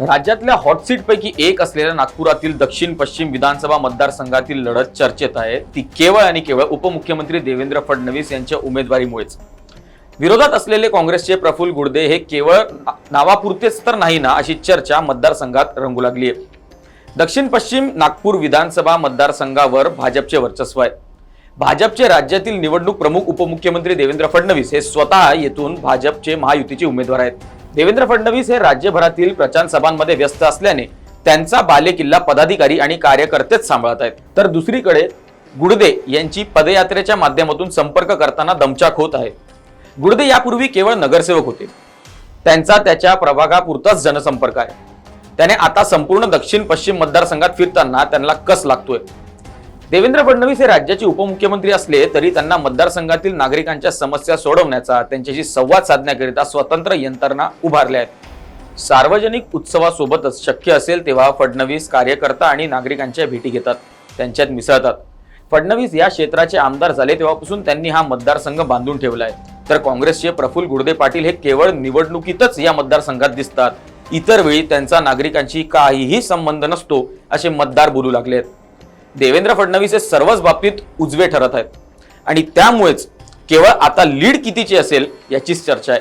राज्यातल्या hot seat पैकी एक असलेल्या नागपुरातील दक्षिण पश्चिम विधानसभा मतदारसंघातील लढत चर्चेत आहे ती केवळ आणि केवळ उपमुख्यमंत्री देवेंद्र फडणवीस यांच्या उमेदवारीमुळेच। विरोधात असलेले काँग्रेसचे प्रफुल्ल गुडदे हे केवळ नावापुरतेच तर नाही ना अशी चर्चा मतदारसंघात रंगू लागली आहे। दक्षिण पश्चिम नागपूर विधानसभा मतदारसंघावर भाजपचे वर्चस्व आहे। भाजपचे राज्यातील निवडणूक प्रमुख उपमुख्यमंत्री देवेंद्र फडणवीस हे स्वतः येथून भाजपचे महायुतीचे उमेदवार आहेत। देवेंद्र फडणवीस हे राज्यभरातील प्रचार सभांमध्ये व्यस्त असल्याने त्यांचा बालेकिल्ला पदाधिकारी आणि कार्यकर्तेच सांभाळत आहेत, तर दुसरीकडे गुडदे यांची पदयात्रेच्या माध्यमातून संपर्क करताना दमछाक होत आहे। गुडदे यापूर्वी केवळ नगरसेवक होते, त्यांचा त्याच्या प्रभागापुरताच जनसंपर्क आहे। त्याने आता संपूर्ण दक्षिण पश्चिम मतदारसंघात फिरताना त्यांना कस लागतोय। देवेंद्र फडणवीस हे राज्याचे उपमुख्यमंत्री असले तरी त्यांना मतदारसंघातील नागरिकांच्या समस्या सोडवण्याचा, त्यांच्याशी संवाद साधण्याकरिता स्वतंत्र यंत्रणा उभारल्या आहेत। सार्वजनिक उत्सवासोबतच शक्य असेल तेव्हा फडणवीस कार्यकर्ता आणि नागरिकांच्या भेटी घेतात, त्यांच्यात मिसळतात। फडणवीस या क्षेत्राचे आमदार झाले तेव्हापासून त्यांनी हा मतदारसंघ बांधून ठेवला आहे, तर काँग्रेसचे प्रफुल्ल गुडदे पाटील हे केवळ निवडणुकीतच या मतदारसंघात दिसतात, इतर वेळी त्यांचा नागरिकांशी काहीही संबंध नसतो असे मतदार बोलू लागले आहेत। देवेंद्र फडणवीस हे सर्वच बाबतीत उजवे ठरत आहेत आणि त्यामुळेच केवळ आता लीड कितीची असेल याचीच चर्चा आहे।